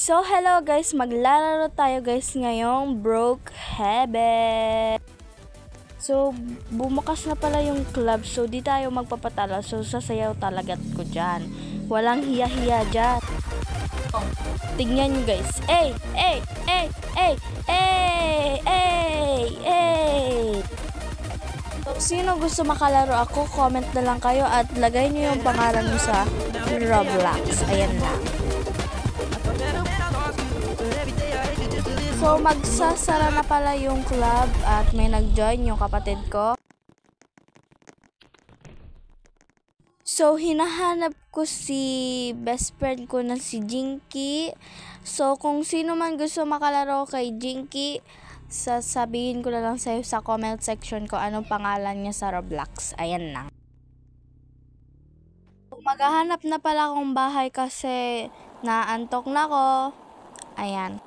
So, hello guys, maglalaro tayo guys ngayong Broke Heaven. So, bumukas na pala yung club, so di tayo magpapatalo, so sasayaw talaga ko dyan. Walang hiya-hiya dyan. Oh, tignan nyo guys. Ey! Ey! Ey! Ey! Ey! Ey! Ey! So, sino gusto makalaro ako, comment na lang kayo at lagay nyo yung pangalan nyo sa Roblox. Ayan na. So, magsasara na pala yung club at may nag-join yung kapatid ko. So, hinahanap ko si best friend ko na si Jinky. So, kung sino man gusto makalaro kay Jinky, sasabihin ko na lang sa'yo sa comment section ko anong pangalan niya sa Roblox. Ayan na. Maghahanap na pala akong bahay kasi naantok na ko. Ayan.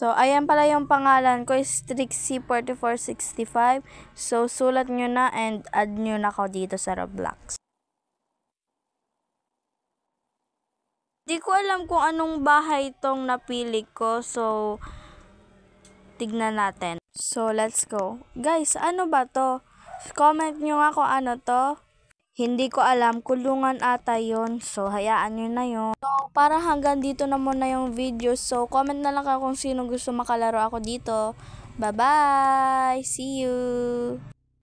So, ayan pala yung pangalan ko is Trixie4465. So, sulat nyo na and add nyo na ako dito sa Roblox. Di ko alam kung anong bahay itong napili ko. So, tignan natin. So, let's go. Guys, ano ba to? Comment nyo nga kung ano to. Hindi ko alam, kulungan ata yun. So, hayaan nyo na yun. So, para hanggang dito na muna yung video. So, comment na lang kayo kung sino gusto makalaro ako dito. Bye-bye! See you!